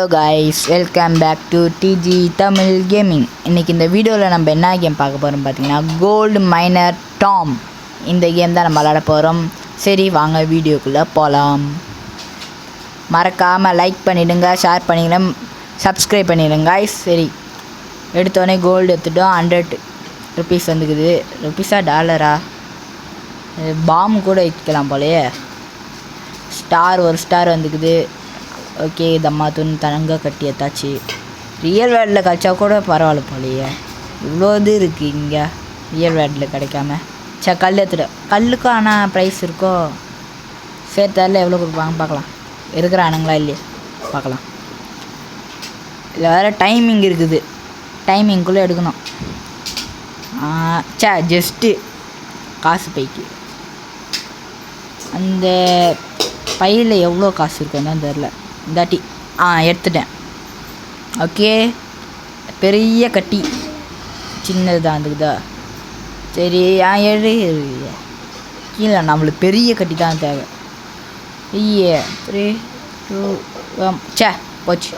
Hello guys, welcome back to DG Tamil gaming. இன்றைக்கி இந்த வீடியோவில் நம்ம என்ன கேம் பார்க்க போகிறோம் பார்த்தீங்கன்னா, கோல்டு மைனர் டாம். இந்த கேம் தான் நம்ம விளாட போகிறோம். சரி வாங்க வீடியோக்குள்ளே போகலாம். மறக்காமல் லைக் பண்ணிவிடுங்க, ஷேர் பண்ணிடுங்க, சப்ஸ்கிரைப் பண்ணிடுங்க கைஸ். சரி, எடுத்தோடனே கோல்டு எடுத்துட்டோம். 100 ருபீஸ் வந்துக்குது. ருபீஸா டாலரா? பாம்பு கூட வைக்கலாம் போலையே. ஒரு ஸ்டார் வந்துக்குது. ஓகே, தம்மாத்துன்னு தங்க கட்டி ஏத்தாச்சு. ரியல் வேர்ல்டில் கிடச்சா கூட பரவாயில்ல போலையே. இவ்வளோ இது இருக்குது இங்கே ரியல் வேர்ல்டில் கிடைக்காம. கல் எடுத்துட. கல்லுக்கும் ஆனால் ப்ரைஸ் இருக்கோ? சரி, தெரில எவ்வளோ கொடுப்பாங்க பார்க்கலாம். இருக்கிறானுங்களா இல்லையா பார்க்கலாம். இதில் வேறு டைமிங் இருக்குது. டைமிங்குள்ளே எடுக்கணும். ஜஸ்ட்டு காசு பைக்கு அந்த பையில் எவ்வளோ காசு இருக்குன்னு தான் தெரில. இந்தாட்டி எடுத்துட்டேன். ஓகே, பெரிய கட்டி சின்னது தான் இருக்குதா? சரி, கீழே நம்மளுக்கு பெரிய கட்டி தான் தேவை. 3 2 போச்சு.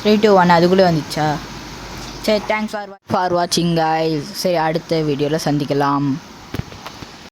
3 2 1 அதுக்குள்ளே வந்துச்சா? சரி, தேங்க்ஸ் ஃபார் வாட்சிங் கைஸ். சரி, அடுத்த வீடியோவில் சந்திக்கலாம்.